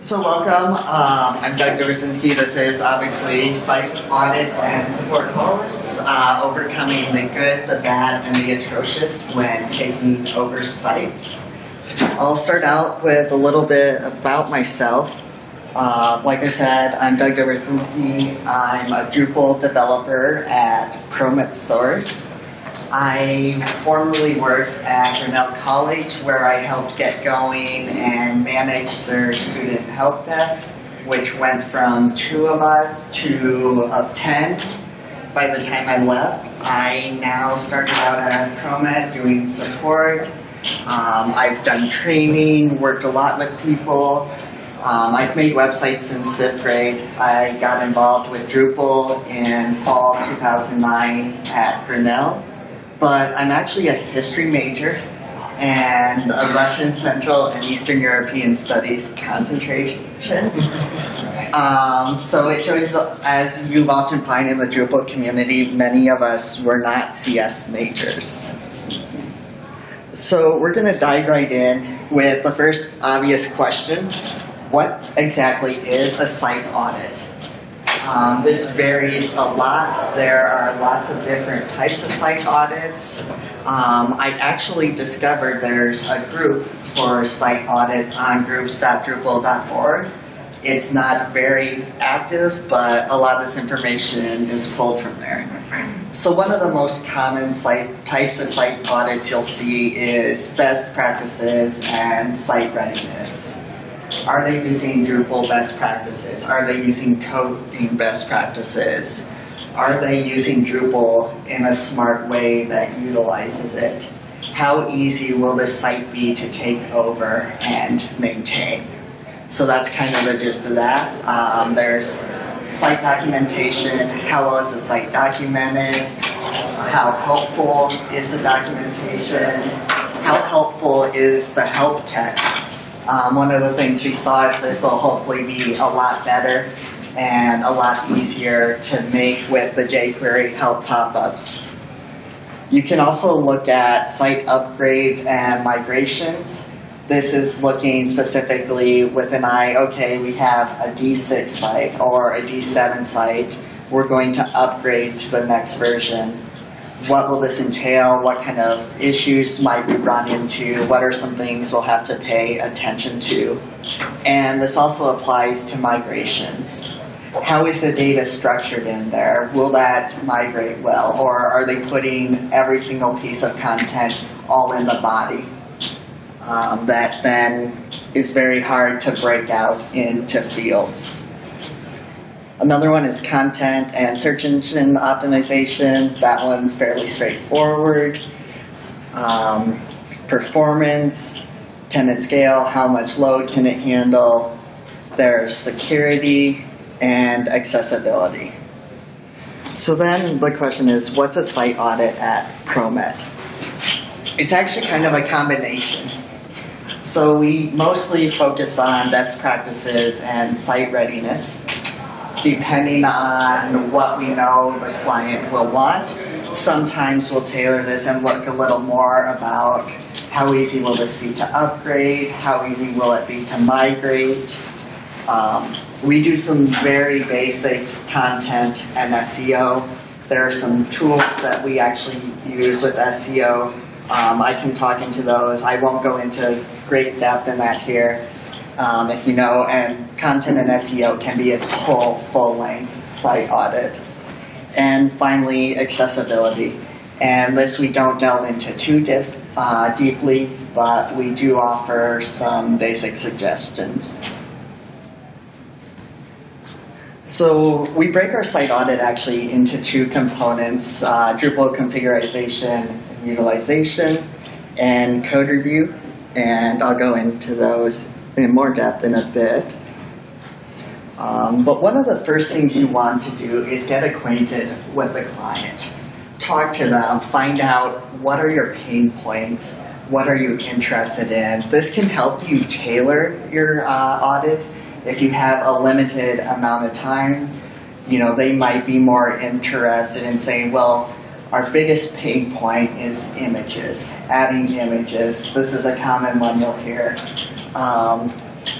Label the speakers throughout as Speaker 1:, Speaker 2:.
Speaker 1: So welcome, I'm Doug Dobrzinski. This is obviously Site Audits and Support course, overcoming the good, the bad, and the atrocious when taking over sites. I'll start out with a little bit about myself. Like I said, I'm Doug Dobrzinski. I'm a Drupal developer at Promet Source. I formerly worked at Grinnell College, where I helped get going and manage their student help desk, which went from 2 of us to 10 by the time I left. I now started out at Promet doing support. I've done training, worked a lot with people. I've made websites since 5th grade. I got involved with Drupal in fall 2009 at Grinnell. But I'm actually a history major and a Russian, Central, and Eastern European Studies concentration. So it shows, as you often find in the Drupal community, many of us were not CS majors. So we're going to dive right in with the first obvious question. What exactly is a site audit? This varies a lot. There are lots of different types of site audits. I actually discovered there's a group for site audits on groups.drupal.org. It's not very active, but a lot of this information is pulled from there. So one of the most common types of site audits you'll see is best practices and site readiness. Are they using Drupal best practices? Are they using coding best practices? Are they using Drupal in a smart way that utilizes it? How easy will this site be to take over and maintain? So that's kind of the gist of that. There's site documentation. How well is the site documented? How helpful is the documentation? How helpful is the help text? One of the things we saw is this will hopefully be a lot better and a lot easier to make with the jQuery help pop-ups. You can also look at site upgrades and migrations. This is looking specifically with an eye, okay, we have a D6 site or a D7 site. We're going to upgrade to the next version. What will this entail? What kind of issues might we run into? What are some things we'll have to pay attention to? And this also applies to migrations. How is the data structured in there? Will that migrate well? Or are they putting every single piece of content all in the body? That then is very hard to break out into fields. Another one is content and search engine optimization. That one's fairly straightforward. Performance, can it scale? How much load can it handle? There's security and accessibility. So then the question is, what's a site audit at Promet? It's actually kind of a combination. So we mostly focus on best practices and site readiness. Depending on what we know the client will want, sometimes we'll tailor this and look a little more about how easy will this be to upgrade, how easy will it be to migrate. We do some very basic content and SEO. There are some tools that we actually use with SEO. I can talk into those. I won't go into great depth in that here. If you know, and content and SEO can be its whole full-length site audit. And finally, accessibility. And this we don't delve into too deeply, but we do offer some basic suggestions. So we break our site audit actually into 2 components, Drupal configuration and utilization, and code review. And I'll go into those in more depth in a bit. But one of the first things you want to do is get acquainted with the client. Talk to them, find out what are your pain points, what are you interested in. This can help you tailor your audit. If you have a limited amount of time, they might be more interested in saying, well, our biggest pain point is images, adding images. This is a common one you'll hear.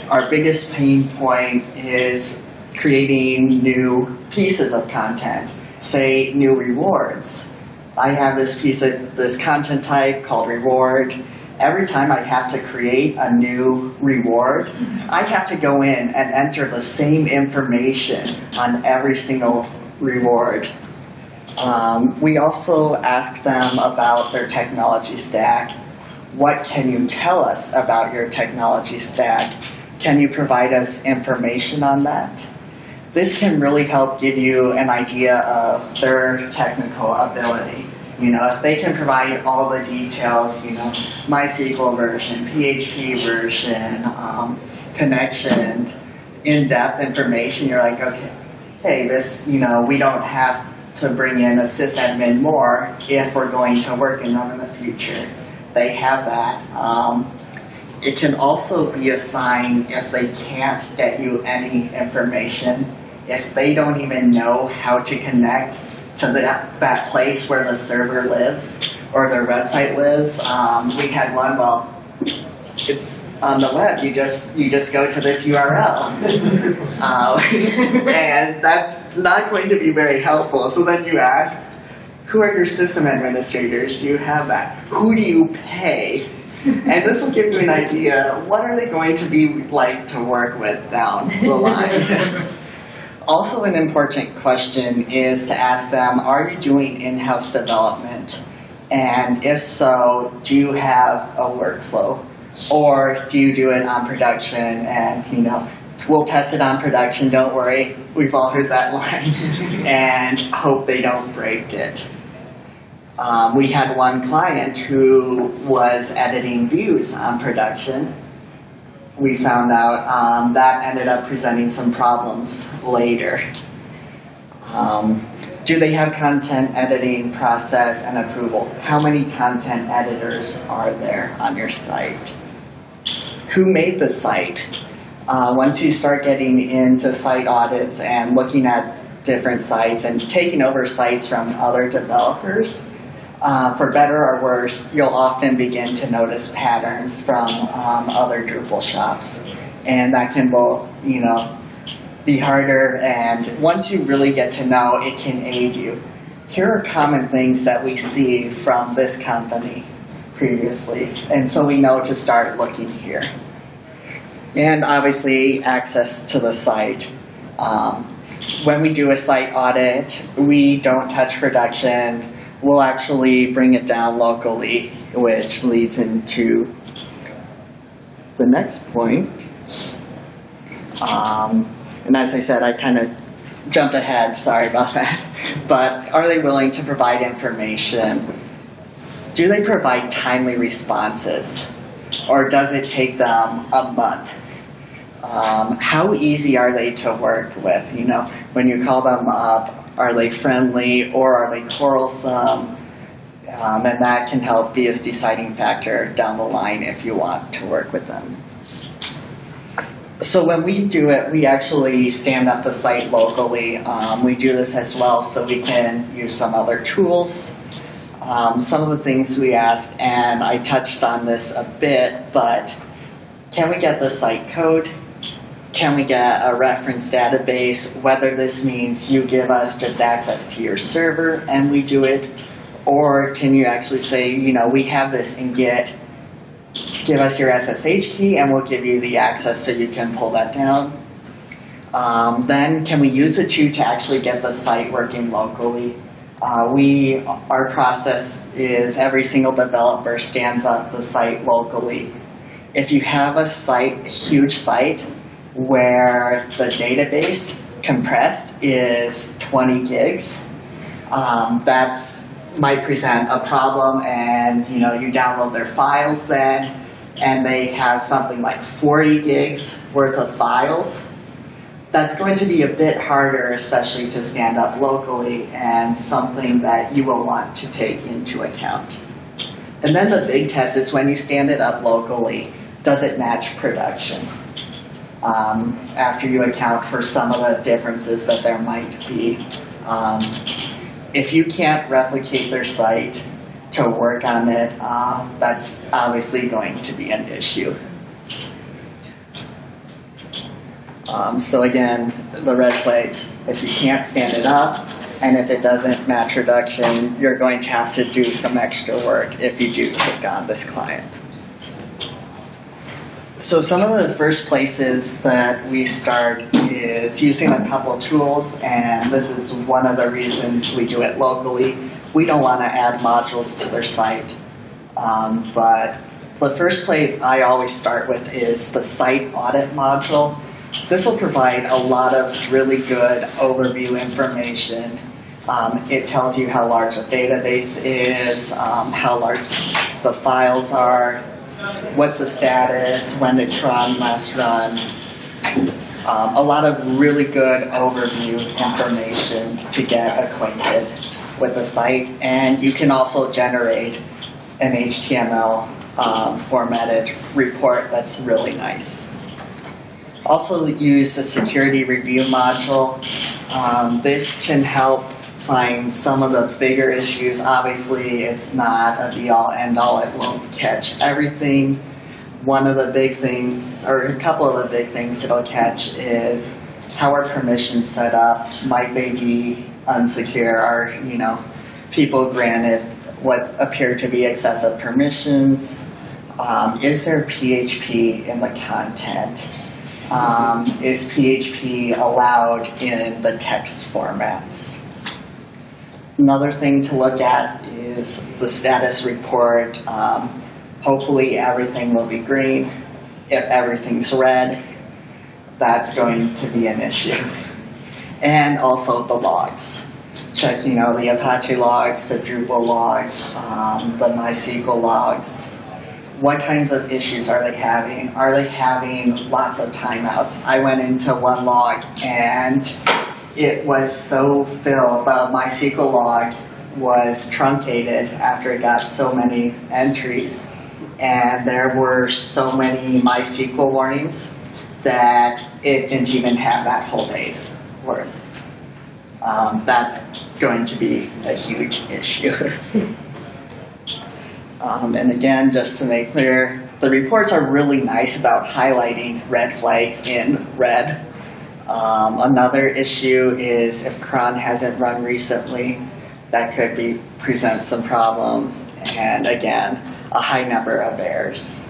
Speaker 1: Our biggest pain point is creating new pieces of content, say new rewards. I have this content type called reward. Every time I have to create a new reward, I have to go in and enter the same information on every single reward. We also ask them about their technology stack. What can you tell us about your technology stack? Can you provide us information on that? This can really help give you an idea of their technical ability. You know, if they can provide all the details, you know, MySQL version, PHP version, connection, in-depth information, you're like, okay, hey, this, you know, we don't have to bring in a sysadmin more if we're going to work in them in the future. They have that. It can also be a sign if they can't get you any information, if they don't even know how to connect to that place where the server lives or their website lives. We had one, well, it's on the web, you just go to this URL. And that's not going to be very helpful. So then you ask, who are your system administrators? Do you have that? Who do you pay? And this will give you an idea, what are they going to be like to work with down the line? Also an important question is to ask them, are you doing in-house development? And if so, do you have a workflow? Or do you do it on production and, you know, we'll test it on production, don't worry, we've all heard that line, and hope they don't break it. We had one client who was editing views on production. We found out that ended up presenting some problems later. Do they have content editing process and approval? How many content editors are there on your site? Who made the site? Once you start getting into site audits and looking at different sites and taking over sites from other developers, for better or worse, you'll often begin to notice patterns from other Drupal shops. And that can both, you know, be harder, and once you really get to know, it can aid you. Here are common things that we see from this company previously, and so we know to start looking here. And obviously, access to the site. When we do a site audit, we don't touch production. We'll actually bring it down locally, which leads into the next point. And as I said, I kind of jumped ahead, sorry about that. But are they willing to provide information? Do they provide timely responses? Or does it take them a month? How easy are they to work with? You know, when you call them up, are they friendly or are they quarrelsome? And that can help be a deciding factor down the line if you want to work with them. So when we do it, we actually stand up the site locally. We do this as well so we can use some other tools. Some of the things we asked, and I touched on this a bit, but can we get the site code? Can we get a reference database? Whether this means you give us just access to your server and we do it, or can you actually say, you know, we have this in Git, give us your SSH key and we'll give you the access so you can pull that down. Then can we use it to actually get the site working locally? Our process is every single developer stands up the site locally. If you have a huge site where the database compressed is 20 gigs, that's might present a problem, and you know, you download their files then and they have something like 40 gigs worth of files. That's going to be a bit harder, especially to stand up locally, and something that you will want to take into account. And then the big test is when you stand it up locally, does it match production? After you account for some of the differences that there might be. If you can't replicate their site to work on it, that's obviously going to be an issue. So again, the red flags, if you can't stand it up, and if it doesn't match reduction, you're going to have to do some extra work if you do take on this client. So some of the first places that we start is using a couple tools, and this is one of the reasons we do it locally. We don't want to add modules to their site, but the first place I always start with is the site audit module. This will provide a lot of really good overview information. It tells you how large a database is, how large the files are, what's the status, when did run, last run. A lot of really good overview information to get acquainted with the site. And you can also generate an HTML formatted report that's really nice. Also use the security review module. This can help find some of the bigger issues. Obviously, it's not a be-all, end-all. It won't catch everything. One of the big things, or a couple of the big things it'll catch is how are permissions set up? Might they be unsecure? Are, people granted what appear to be excessive permissions? Is there PHP in the content? Is PHP allowed in the text formats? Another thing to look at is the status report. Hopefully everything will be green. If everything's red, that's going to be an issue. And also the logs. Check, the Apache logs, the Drupal logs, the MySQL logs. What kinds of issues are they having? Are they having lots of timeouts? I went into one log and it was so filled. The MySQL log was truncated after it got so many entries. And there were so many MySQL warnings that it didn't even have that whole day's worth. That's going to be a huge issue. And again, just to make clear, the reports are really nice about highlighting red flags in red. Another issue is if cron hasn't run recently, that could present some problems. And again, a high number of errors.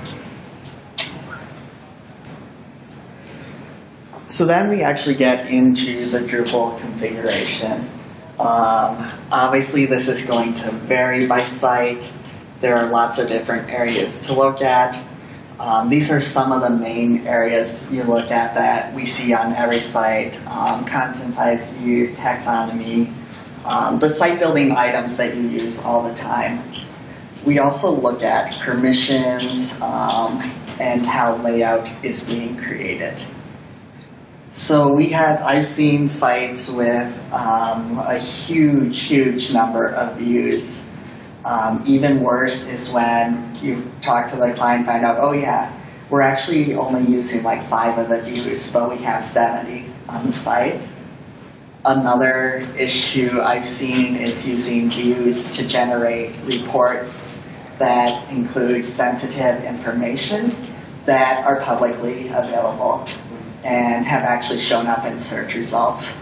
Speaker 1: So then we actually get into the Drupal configuration. Obviously, this is going to vary by site. There are lots of different areas to look at. These are some of the main areas you look at that we see on every site. Content types used, taxonomy, the site building items that you use all the time. We also look at permissions and how layout is being created. So I've seen sites with a huge number of views. Even worse is when you talk to the client and find out, oh yeah, we're actually only using like 5 of the views, but we have 70 on the site. Another issue I've seen is using views to generate reports that include sensitive information that are publicly available and have actually shown up in search results,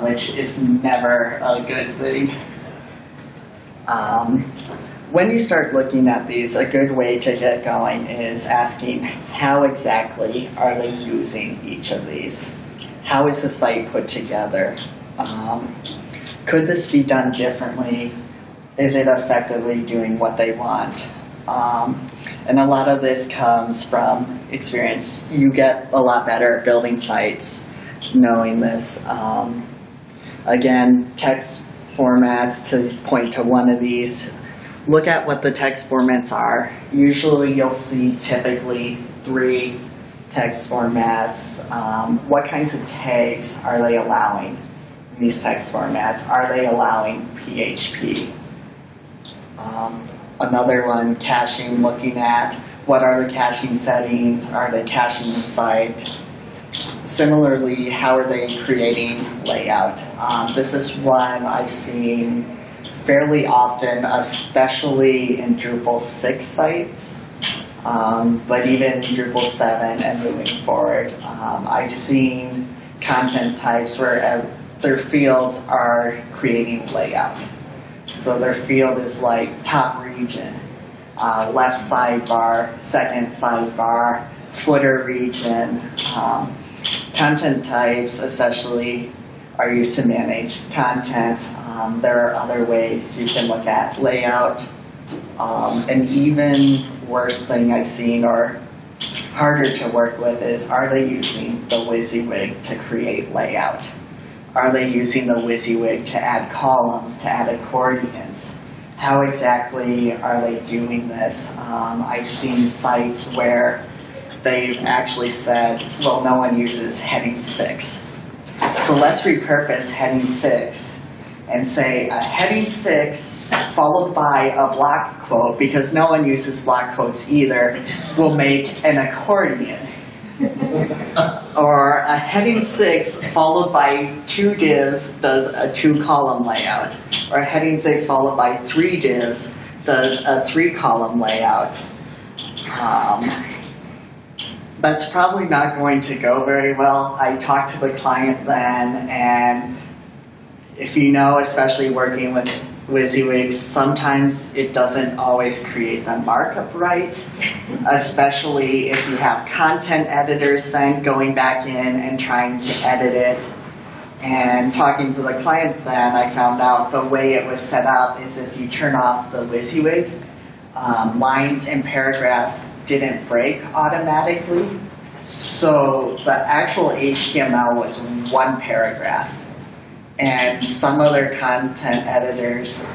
Speaker 1: which is never a good thing. When you start looking at these, a good way to get going is asking how exactly are they using each of these? How is the site put together? Could this be done differently? Is it effectively doing what they want? And a lot of this comes from experience. You get a lot better at building sites knowing this. Again, text formats, to point to one of these. Look at what the text formats are. Usually you'll see typically 3 text formats. What kinds of tags are they allowing in these text formats? Are they allowing PHP? Another one, caching, looking at what are the caching settings? Are they caching the site? Similarly, how are they creating layout? This is one I've seen fairly often, especially in Drupal 6 sites. But even Drupal 7 and moving forward, I've seen content types where their fields are creating layout. So their field is like top region, left sidebar, second sidebar, footer region. Content types especially are used to manage content. There are other ways you can look at layout. An even worse thing I've seen, or harder to work with, is are they using the WYSIWYG to create layout? Are they using the WYSIWYG to add columns, to add accordions? How exactly are they doing this? I've seen sites where they've actually said, well, no one uses heading 6. So let's repurpose heading 6 and say a heading 6 followed by a block quote, because no one uses block quotes either, will make an accordion. Or a heading 6 followed by 2 divs does a 2-column layout. Or a heading 6 followed by 3 divs does a 3-column layout. That's probably not going to go very well. I talked to the client then, and if you know, especially working with WYSIWYG, sometimes it doesn't always create the markup right, especially if you have content editors then going back in and trying to edit it. And talking to the client then, I found out the way it was set up is if you turn off the WYSIWYG, lines and paragraphs didn't break automatically. So the actual HTML was 1 paragraph. And some other content editors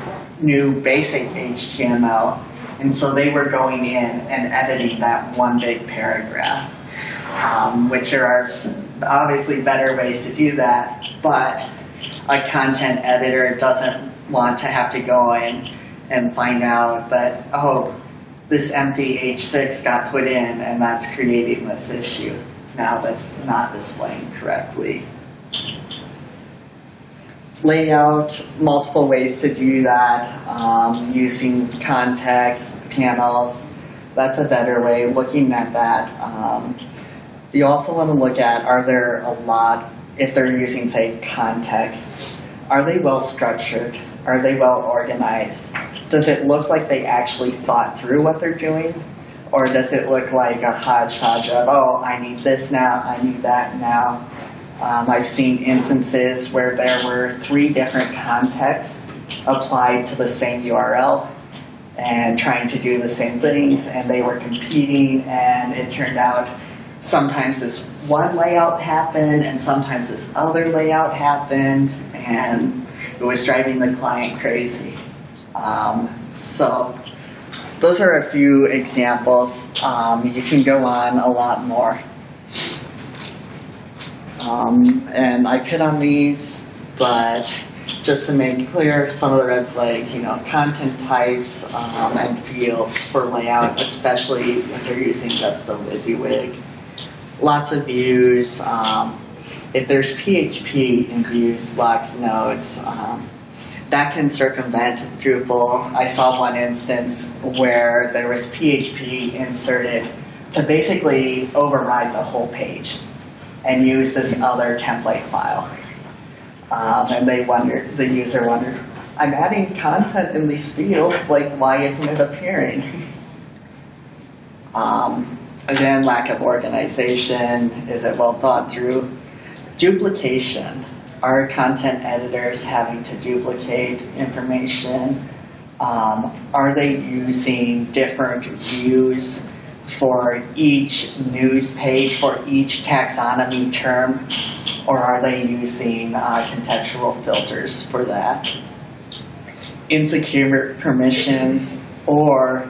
Speaker 1: knew basic HTML, and so they were going in and editing that 1 big paragraph, which are obviously better ways to do that, but a content editor doesn't want to have to go in and find out that, oh, this empty H6 got put in and that's creating this issue. Now that's not displaying correctly. Layout, multiple ways to do that, using context, panels, that's a better way, looking at that. You also want to look at, are there a lot, if they're using, say, context, are they well structured? Are they well organized? Does it look like they actually thought through what they're doing? Or does it look like a hodgepodge of, oh, I need this now, I need that now? I've seen instances where there were 3 different contexts applied to the same URL and trying to do the same things, and they were competing, and it turned out sometimes this one layout happened and sometimes this other layout happened, and it was driving the client crazy. So those are a few examples. You can go on a lot more. And I've hit on these, but just to make clear, some of the red flags, content types and fields for layout, especially if they're using just the WYSIWYG. Lots of views. If there's PHP in views, blocks, nodes, that can circumvent Drupal. I saw one instance where there was PHP inserted to basically override the whole page and use this other template file. And the user wondered, I'm adding content in these fields, like why isn't it appearing? Again, lack of organization, is it well thought through? Duplication, are content editors having to duplicate information? Are they using different views for each news page, for each taxonomy term, or are they using contextual filters for that? Insecure permissions or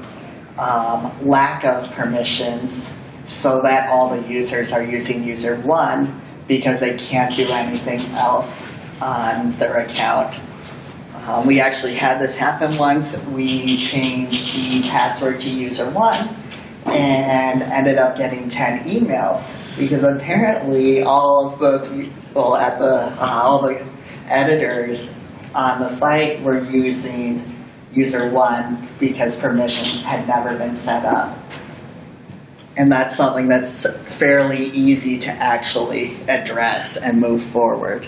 Speaker 1: lack of permissions, so that all the users are using user 1 because they can't do anything else on their account. We actually had this happen once. We changed the password to user 1 and ended up getting 10 emails because apparently all of the people at all the editors on the site were using user 1 because permissions had never been set up. And that's something that's fairly easy to actually address and move forward.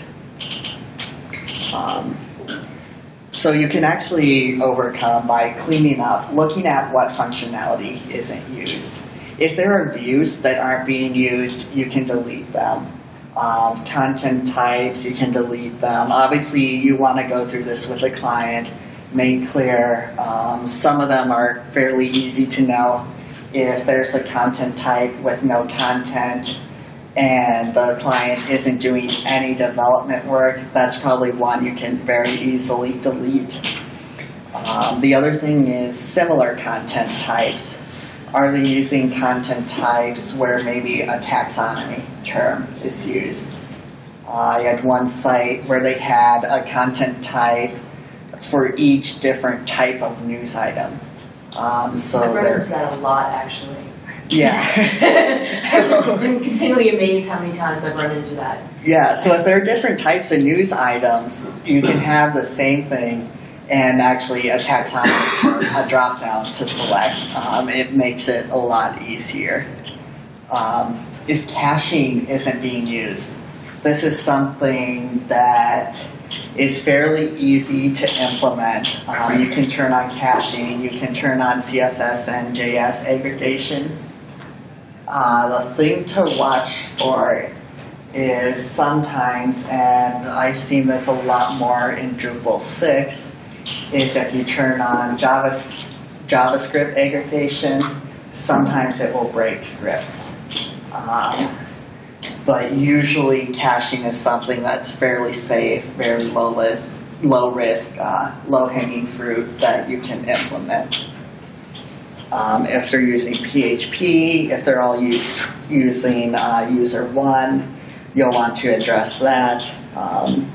Speaker 1: So you can actually overcome by cleaning up, looking at what functionality isn't used. If there are views that aren't being used, you can delete them. Content types, you can delete them. Obviously, you want to go through this with the client, make clear. Some of them are fairly easy to know. If there's a content type with no content and the client isn't doing any development work, that's probably one you can very easily delete. The other thing is similar content types. Are they using content types where maybe a taxonomy term is used? I had one site where they had a content type for each different type of news item. So
Speaker 2: I've run into that a lot, actually.
Speaker 1: Yeah.
Speaker 2: I'm continually amazed how many times I've run into that.
Speaker 1: Yeah, so if there are different types of news items, you can have the same thing and actually a taxonomy, a drop-down to select. It makes it a lot easier. If caching isn't being used, this is something that is fairly easy to implement. You can turn on caching, you can turn on CSS and JS aggregation. The thing to watch for is sometimes, and I've seen this a lot more in Drupal 6, is if you turn on JavaScript aggregation, sometimes it will break scripts. But usually caching is something that's fairly safe, very low risk, low-hanging fruit that you can implement. If they're using PHP, if they're all using user 1, you'll want to address that.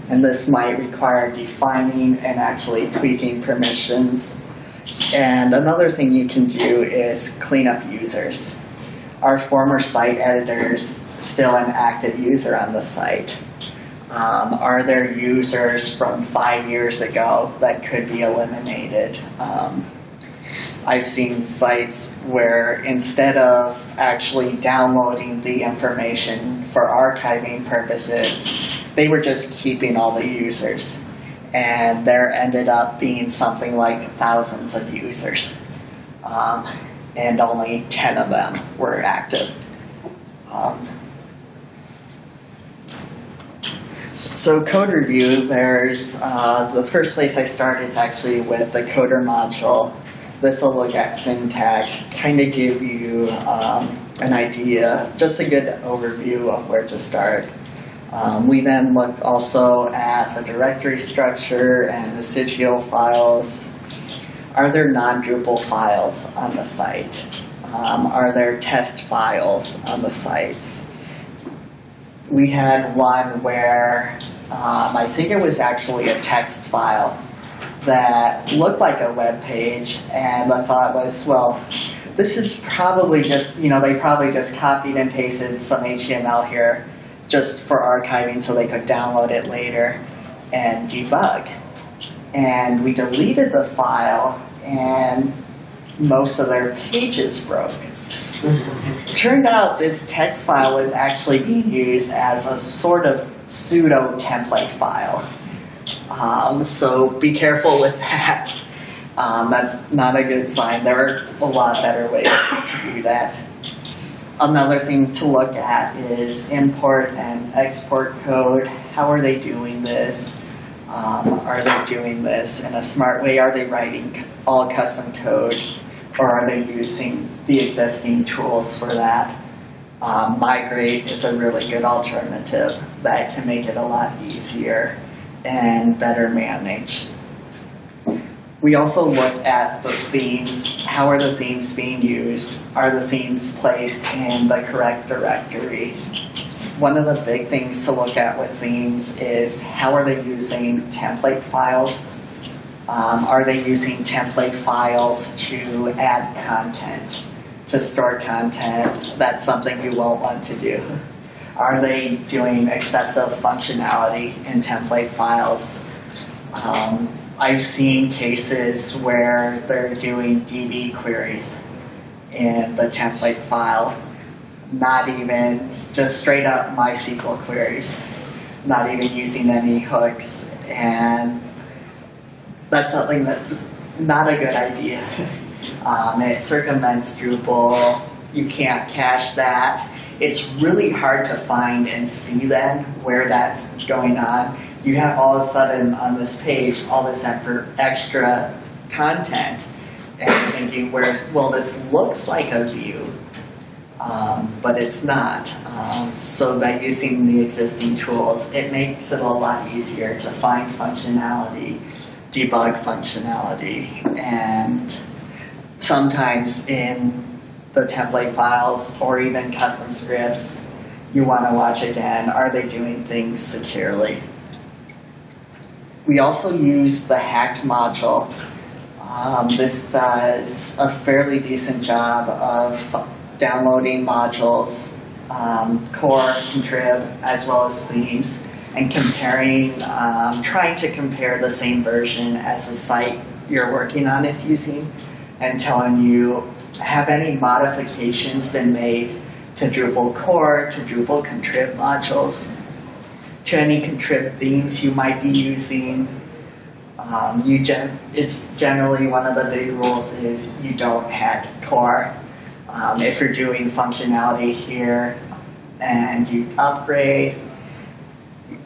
Speaker 1: And this might require defining and actually tweaking permissions. And another thing you can do is clean up users. Are former site editors still an active user on the site? Are there users from 5 years ago that could be eliminated? I've seen sites where instead of actually downloading the information for archiving purposes, they were just keeping all the users. And there ended up being something like thousands of users. And only 10 of them were active. So code review, there's the first place I start is actually with the coder module. This will look at syntax, kind of give you an idea, just a good overview of where to start. We then look also at the directory structure and vestigial files. Are there non-Drupal files on the site? Are there test files on the sites? We had one where I think it was actually a text file that looked like a web page, and the thought was, well, this is probably just, they probably just copied and pasted some HTML here just for archiving so they could download it later and debug. And we deleted the file, and most of their pages broke. Turned out this text file was actually being used as a sort of pseudo template file. So be careful with that. That's not a good sign. There are a lot better ways to do that. Another thing to look at is import and export code. How are they doing this? Are they doing this in a smart way? Are they writing all custom code? Or are they using the existing tools for that? Migrate is a really good alternative that can make it a lot easier and better managed. We also look at the themes. How are the themes being used? Are the themes placed in the correct directory? One of the big things to look at with themes is how are they using template files? Are they using template files to add content, to store content? That's something you won't want to do. Are they doing excessive functionality in template files? I've seen cases where they're doing DB queries in the template file, not even, just straight up MySQL queries, not even using any hooks, and that's something that's not a good idea. It circumvents Drupal. You can't cache that. It's really hard to find and see then where that's going on. You have all of a sudden on this page all this extra content, and you're thinking, well, this looks like a view, but it's not. So by using the existing tools, it makes it a lot easier to find functionality, debug functionality, and sometimes in the template files or even custom scripts, you want to watch again, are they doing things securely? We also use the hacked module. This does a fairly decent job of downloading modules, core, contrib, as well as themes, and comparing, trying to compare the same version as the site you're working on is using, and telling you, have any modifications been made to Drupal core, to Drupal contrib modules, to any contrib themes you might be using. It's generally one of the big rules is you don't hack core. If you're doing functionality here and you upgrade,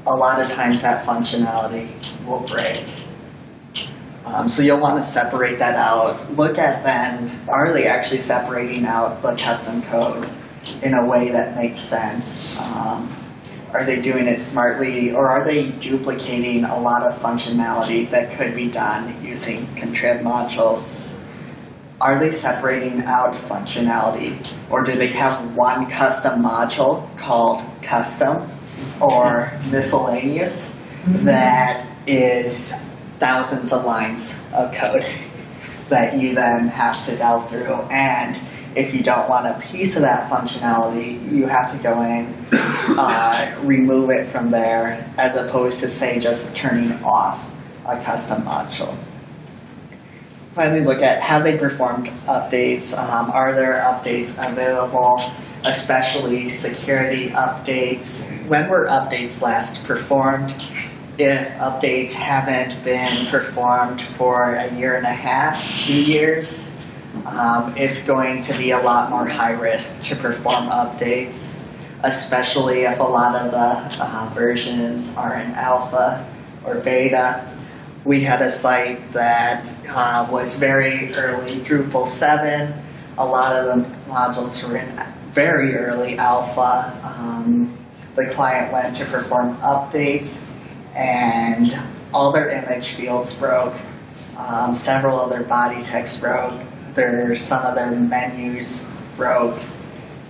Speaker 1: a lot of times that functionality will break. So you'll want to separate that out. Look at then, are they actually separating out the custom code in a way that makes sense? Are they doing it smartly, or are they duplicating a lot of functionality that could be done using contrib modules? Are they separating out functionality, or do they have one custom module called custom or miscellaneous that is thousands of lines of code that you then have to delve through? And if you don't want a piece of that functionality, you have to go in, remove it from there, as opposed to, say, just turning off a custom module. Finally, look at how they performed updates. Are there updates available, especially security updates? When were updates last performed? If updates haven't been performed for a year and a half, 2 years, it's going to be a lot more high risk to perform updates, especially if a lot of the versions are in alpha or beta. We had a site that was very early Drupal 7. A lot of the modules were in very early alpha. The client went to perform updates, and all their image fields broke. Several of their body text broke. Some of their menus broke,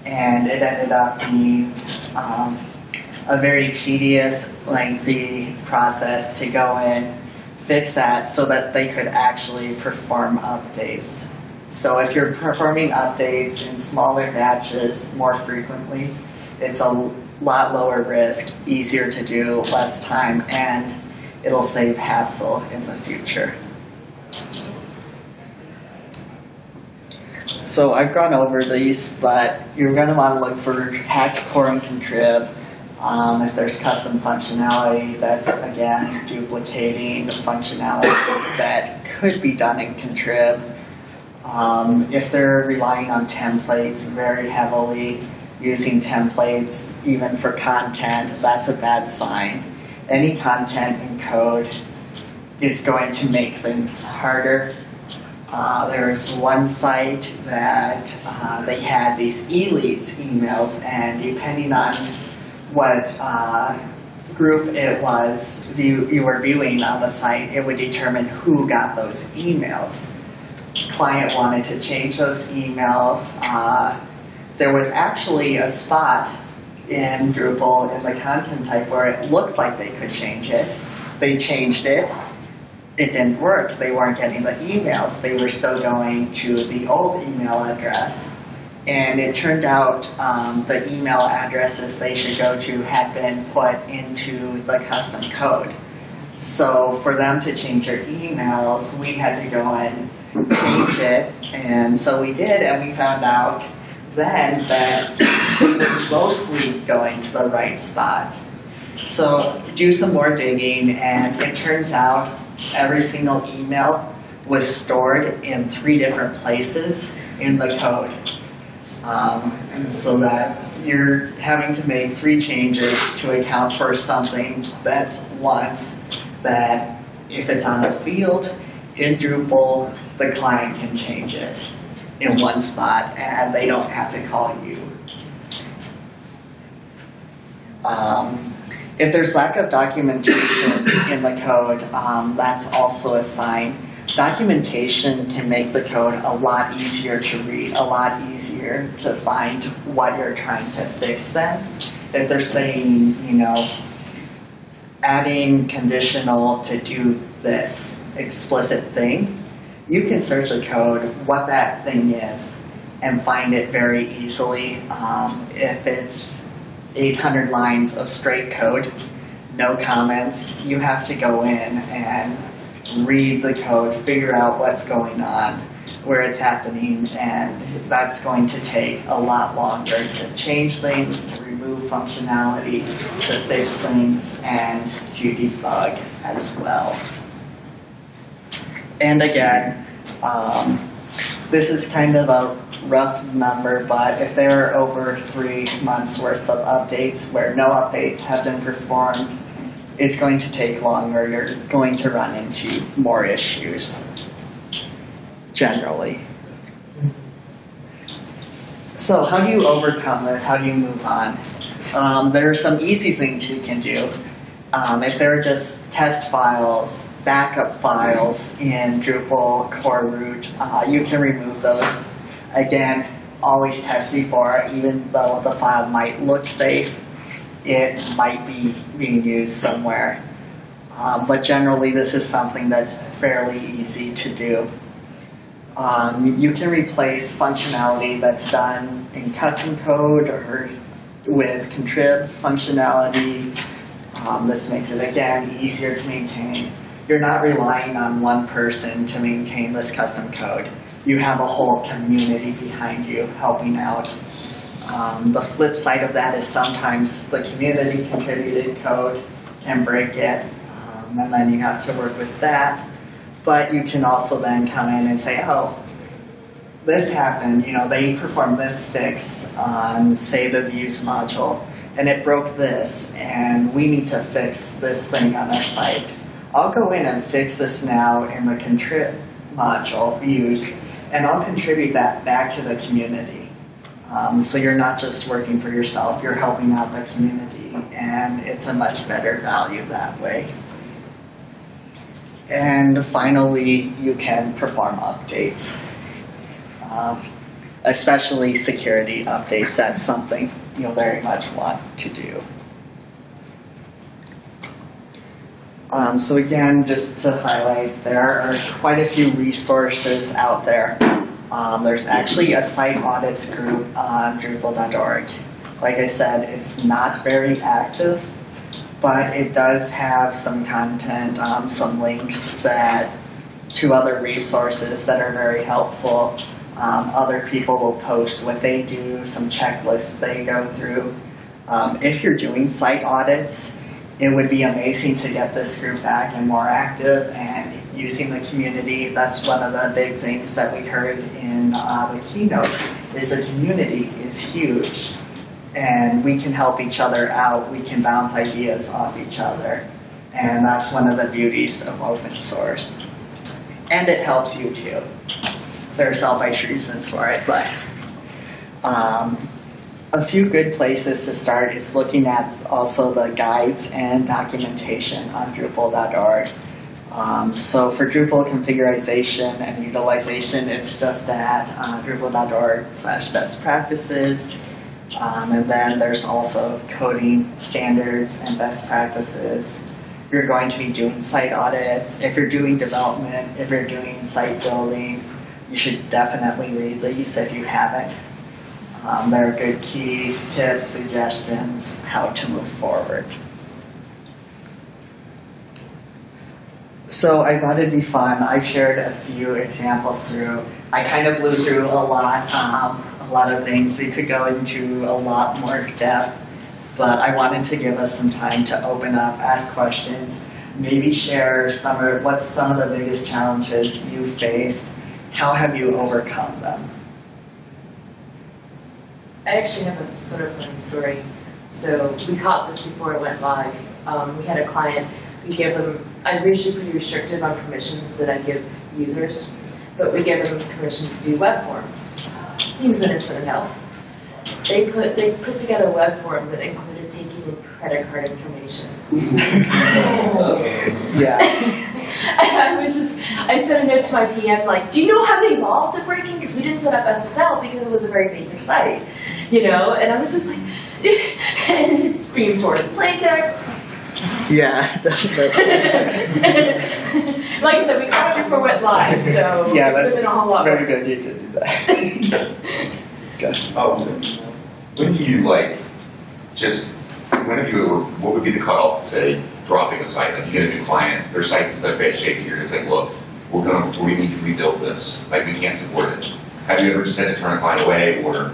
Speaker 1: and it ended up being a very tedious, lengthy process to go in, fix that so that they could actually perform updates. So if you're performing updates in smaller batches more frequently, it's a lot lower risk, easier to do, less time, and it'll save hassle in the future. So I've gone over these, but you're going to want to look for hacked core and contrib. If there's custom functionality that's, again, duplicating the functionality that could be done in contrib. If they're relying on templates very heavily, using templates even for content, that's a bad sign. Any content in code is going to make things harder. There's one site that they had these e-leads emails, and depending on what group it was you were viewing on the site, it would determine who got those emails. Client wanted to change those emails. There was actually a spot in Drupal in the content type where it looked like they could change it. They changed it. It didn't work. They weren't getting the emails. They were still going to the old email address. And it turned out the email addresses they should go to had been put into the custom code. So for them to change their emails, we had to go and change it. And so we did, and we found out then that you're mostly going to the right spot. So do some more digging, and it turns out every single email was stored in 3 different places in the code. And so that you're having to make 3 changes to account for something that's once that if it's on a field in Drupal, the client can change it in one spot and they don't have to call you. If there's lack of documentation in the code, that's also a sign. Documentation can make the code a lot easier to read, a lot easier to find what you're trying to fix then. If they're saying, you know, adding conditional to do this explicit thing, you can search the code what that thing is and find it very easily. If it's 800 lines of straight code, no comments, you have to go in and read the code, figure out what's going on, where it's happening, and that's going to take a lot longer to change things, to remove functionality, to fix things, and to debug as well. And again, this is kind of a rough number, but if there are over 3 months worth of updates where no updates have been performed, it's going to take longer. You're going to run into more issues, generally. So how do you overcome this? How do you move on? There are some easy things you can do. If there are just test files, backup files in Drupal core root, you can remove those. Again, always test before, even though the file might look safe, it might be being used somewhere. But generally this is something that's fairly easy to do. You can replace functionality that's done in custom code or with contrib functionality. This makes it, again, easier to maintain. You're not relying on one person to maintain this custom code. You have a whole community behind you helping out. The flip side of that is sometimes the community contributed code can break it, and then you have to work with that. But you can also then come in and say, oh, this happened, you know, they performed this fix on, say, the views module, and it broke this, and we need to fix this thing on our site. I'll go in and fix this now in the contrib module, views, and I'll contribute that back to the community. So you're not just working for yourself, you're helping out the community, and it's a much better value that way. And finally, you can perform updates, especially security updates. That's something you'll very much want to do. So again, just to highlight, there are quite a few resources out there. There's actually a site audits group on Drupal.org. Like I said, it's not very active, but it does have some content, some links to other resources that are very helpful. Other people will post what they do, some checklists they go through. If you're doing site audits, it would be amazing to get this group back and more active and using the community. That's one of the big things that we heard in the keynote, is the community is huge. And we can help each other out. We can bounce ideas off each other. And that's one of the beauties of open source. And it helps you too. There are selfish reasons for it, but a few good places to start is looking at also the guides and documentation on Drupal.org. So for Drupal configuration and utilization, it's just at Drupal.org/best practices. And then there's also coding standards and best practices. You're going to be doing site audits. If you're doing development, if you're doing site building, you should definitely read these if you haven't. There are good keys, tips, suggestions, how to move forward. So I thought it'd be fun. I've shared a few examples through. I kind of blew through a lot of things. We could go into a lot more depth, but I wanted to give us some time to open up, ask questions, maybe share what's some of the biggest challenges you faced. How have you overcome them?
Speaker 2: I actually have a sort of funny story. So we caught this before it went live. We had a client, we gave them, I'm usually pretty restrictive on permissions that I give users, but we gave them permissions to do web forms. Seems innocent enough. They put together a web form that included taking in credit card information.
Speaker 1: Yeah.
Speaker 2: I sent a note to my PM like, do you know how many laws they're breaking? Because we didn't set up SSL because it was a very basic site, you know? And I was just like, and it's being stored in plain text.
Speaker 1: Yeah, definitely.
Speaker 2: Like I said, we caught it before it went live, so
Speaker 1: yeah,
Speaker 2: it
Speaker 1: that's
Speaker 2: wasn't a whole lot
Speaker 1: very
Speaker 2: worse.
Speaker 1: good. You could do that. Good.
Speaker 3: When do you what would be the cutoff to say dropping a site? Like you get a new client, their site's in such bad shape that you're just like, look, we need to rebuild this. Like we can't support it. Have you ever just had to turn a client away or?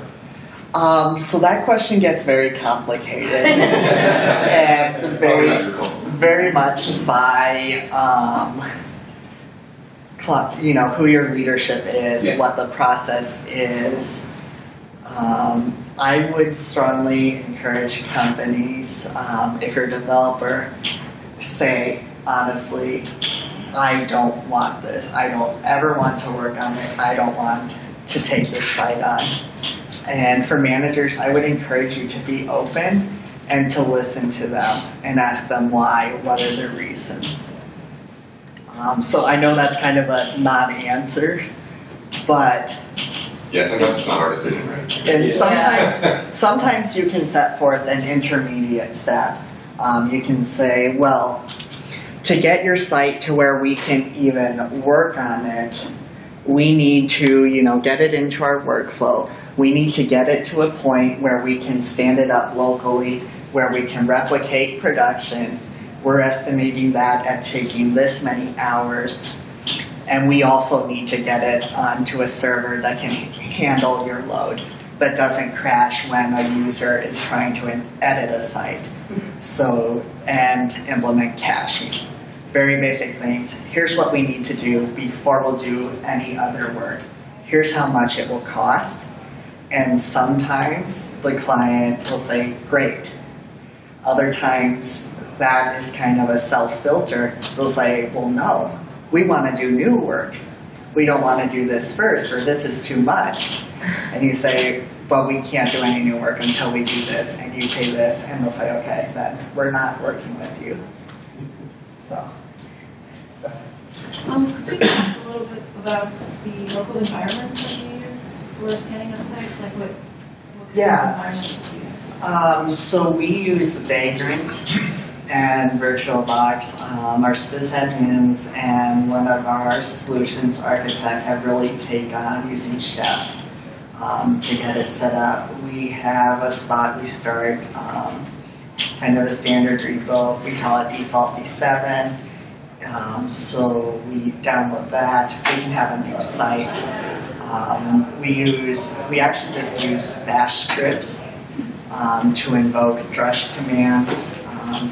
Speaker 1: So that question gets very complicated and very much by who your leadership is, what the process is. I would strongly encourage companies, if you're a developer, say honestly, I don't want this. I don't ever want to work on it. I don't want to take this site on. And for managers, I would encourage you to be open and to listen to them and ask them why, what are their reasons. So I know that's kind of a non-answer, but
Speaker 3: yeah, sometimes it's not our decision, right?
Speaker 1: And sometimes you can set forth an intermediate step. You can say, well, to get your site to where we can even work on it, we need to, get it into our workflow. We need to get it to a point where we can stand it up locally, where we can replicate production. We're estimating that at taking this many hours. And we also need to get it onto a server that can handle your load, that doesn't crash when a user is trying to edit a site. And implement caching. Very basic things. Here's what we need to do before we'll do any other work. Here's how much it will cost. And sometimes the client will say, great. Other times that is kind of a self-filter. They'll say, well, no, we want to do new work. We don't want to do this first, or this is too much. And you say, but we can't do any new work until we do this, and you pay this. And they'll say, okay, then we're not working with you. So.
Speaker 4: Could you talk a little bit about the local environment that you use for scanning of sites? Like what environment do you use?
Speaker 1: So we use Vagrant and VirtualBox. Our sysadmins and one of our solutions architects have really taken on using Chef to get it set up. We have a spot we start, kind of a standard repo. We call it default D7. So we download that. We can have a new site. We actually just use bash scripts to invoke drush commands.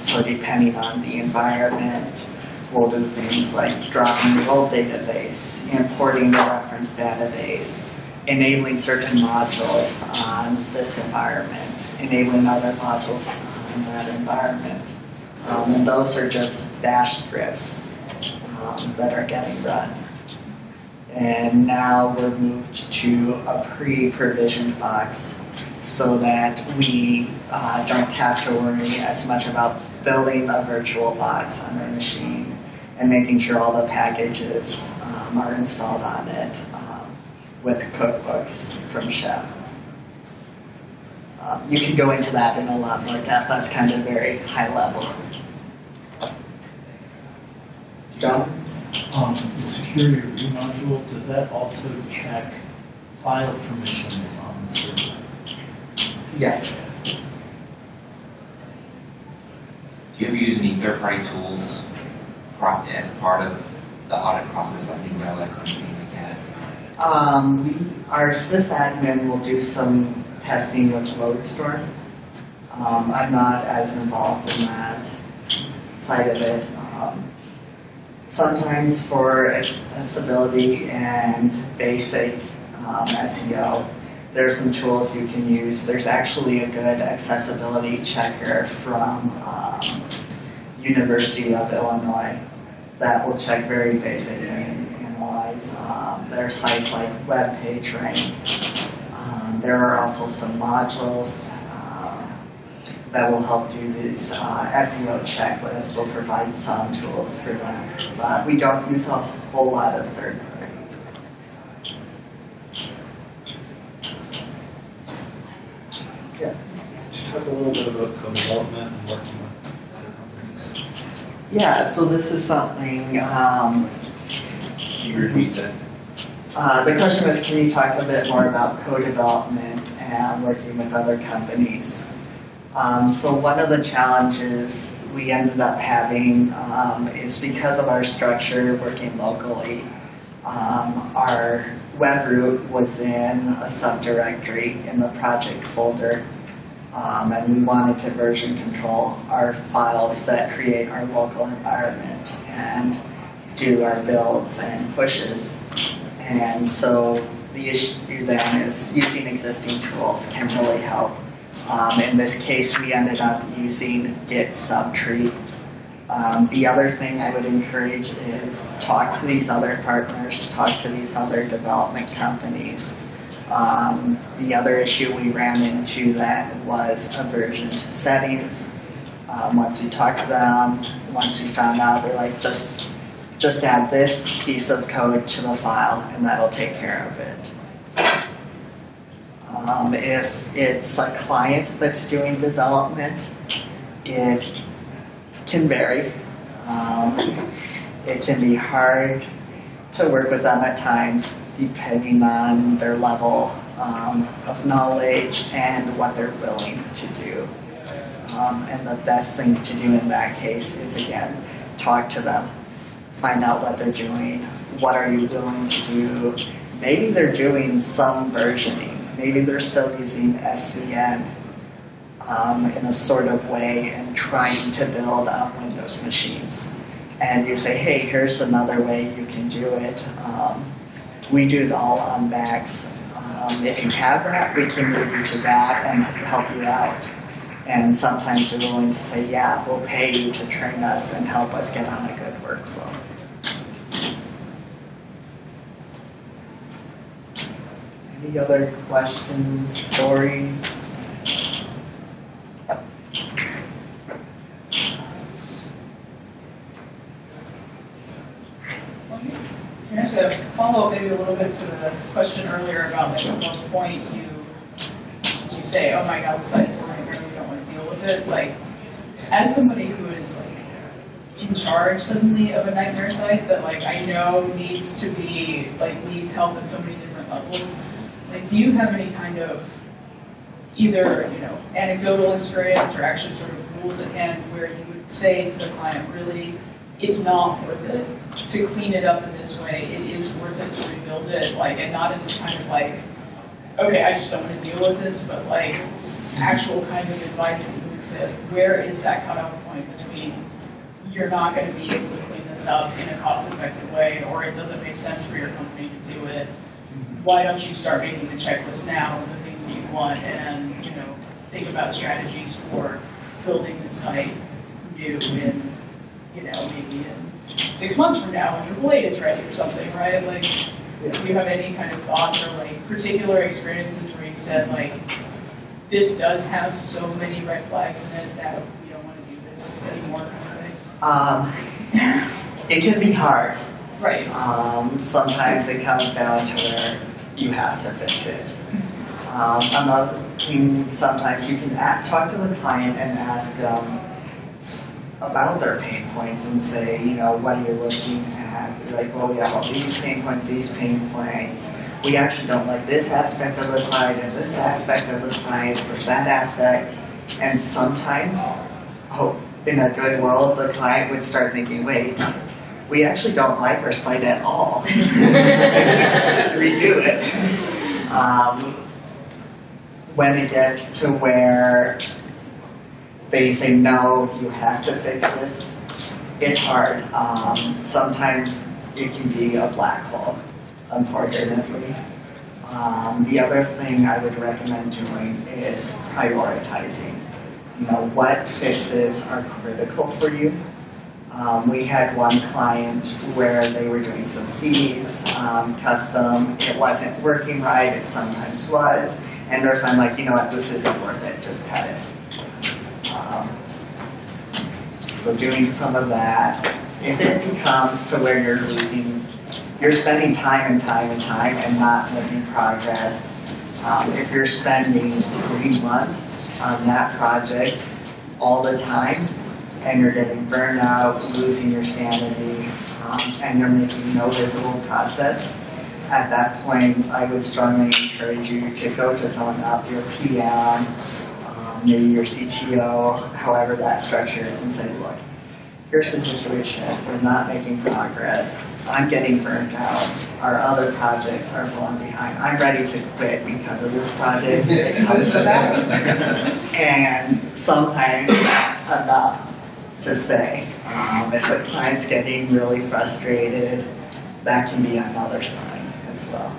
Speaker 1: So depending on the environment, we'll do things like dropping the old database, importing the reference database, enabling certain modules on this environment, enabling other modules on that environment. And those are just bash scripts that are getting run. And now we're moved to a pre-provisioned box so that we don't have to worry as much about building a virtual box on our machine and making sure all the packages are installed on it with cookbooks from Chef. You can go into that in a lot more depth. That's kind of very high level. John?
Speaker 5: The security review module, does that also check file permissions on the server?
Speaker 1: Yes.
Speaker 6: Do you ever use any third-party tools as part of the audit process, like new relic or anything like that?
Speaker 1: Our sysadmin will do some testing with Loadstorm. I'm not as involved in that side of it. Sometimes for accessibility and basic SEO, there are some tools you can use. There's actually a good accessibility checker from University of Illinois that will check very basic things and analyze. There are sites like WebPageRank. There are also some modules that will help do these SEO checklists. We'll provide some tools for that, but we don't use a whole lot of third parties. Yeah.
Speaker 7: Could you talk a little bit about co-development and working with other companies?
Speaker 1: Yeah, so this is something.
Speaker 7: Can you repeat that?
Speaker 1: The question was, can you talk a bit more about co-development and working with other companies? So one of the challenges we ended up having is because of our structure working locally, our web root was in a subdirectory in the project folder, and we wanted to version control our files that create our local environment and do our builds and pushes. And so the issue then is using existing tools can really help. In this case, we ended up using Git subtree. The other thing I would encourage is talk to these other partners, talk to these other development companies. The other issue we ran into that was aversion to settings. Once we talked to them, once we found out, they're like, just add this piece of code to the file and that'll take care of it. If it's a client that's doing development, it can vary. It can be hard to work with them at times, depending on their level of knowledge and what they're willing to do. And the best thing to do in that case is, again, talk to them, find out what they're doing, what are you willing to do. Maybe they're doing some versioning. Maybe they're still using SVN in a sort of way and trying to build on Windows machines. And you say, hey, here's another way you can do it. We do it all on Macs. If you have that, we can move you to that and help you out. And sometimes they're willing to say, yeah, we'll pay you to train us and help us get on a good workflow. Any other questions, stories?
Speaker 8: Can I ask a follow-up maybe a little bit to the question earlier about like at what point you say, oh my god, the site's a nightmare, we don't want to deal with it. Like, as somebody who is like in charge suddenly of a nightmare site that like I know needs to be like needs help at so many different levels, like do you have any kind of either anecdotal experience or actually sort of rules at hand where you would say to the client, really, it's not worth it to clean it up in this way. It is worth it to rebuild it, like, and not in this kind of like, okay, I just don't want to deal with this, but like actual kind of advice that you would say, like, where is that cutoff point between you're not going to be able to clean this up in a cost-effective way, or it doesn't make sense for your company to do it? Why don't you start making the checklist now of the things that you want, and think about strategies for building the site new in maybe in 6 months from now when Drupal 8 is ready or something, right? Like, do you have any kind of thoughts or like particular experiences where you said like, this does have so many red flags in it that we don't want to do this anymore, kind of thing?
Speaker 1: It can be hard.
Speaker 8: Right.
Speaker 1: Sometimes it comes down to where you have to fix it. Another thing, sometimes you can talk to the client and ask them about their pain points and say, what are you looking at? You're like, well, we have all these pain points, We actually don't like this aspect of the site and this aspect of the site, but that aspect. And sometimes, in a good world, the client would start thinking, wait, we actually don't like our site at all. We just should redo it. When it gets to where they say, no, you have to fix this, it's hard. Sometimes it can be a black hole, unfortunately. The other thing I would recommend doing is prioritizing. You know, what fixes are critical for you. We had one client where they were doing some feeds, custom, it wasn't working right, it sometimes was, and they're finally like, you know what, this isn't worth it, just cut it. So doing some of that. If it becomes to where you're spending time and not making progress, if you're spending 3 months on that project all the time, and you're getting burned out, losing your sanity, and you're making no visible process, at that point, I would strongly encourage you to go to someone up, your PM, maybe your CTO, however that structure is, and say, look, here's the situation, we're not making progress, I'm getting burned out, our other projects are falling behind, I'm ready to quit because of this project, because of that. And sometimes that's enough to say. If the client's getting really frustrated, that can be another sign as well.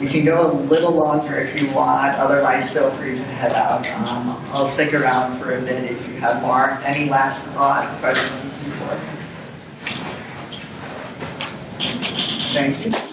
Speaker 1: We can go a little longer if you want, otherwise feel free to head out. I'll stick around for a bit if you have more. Any last thoughts, questions before? Thank you.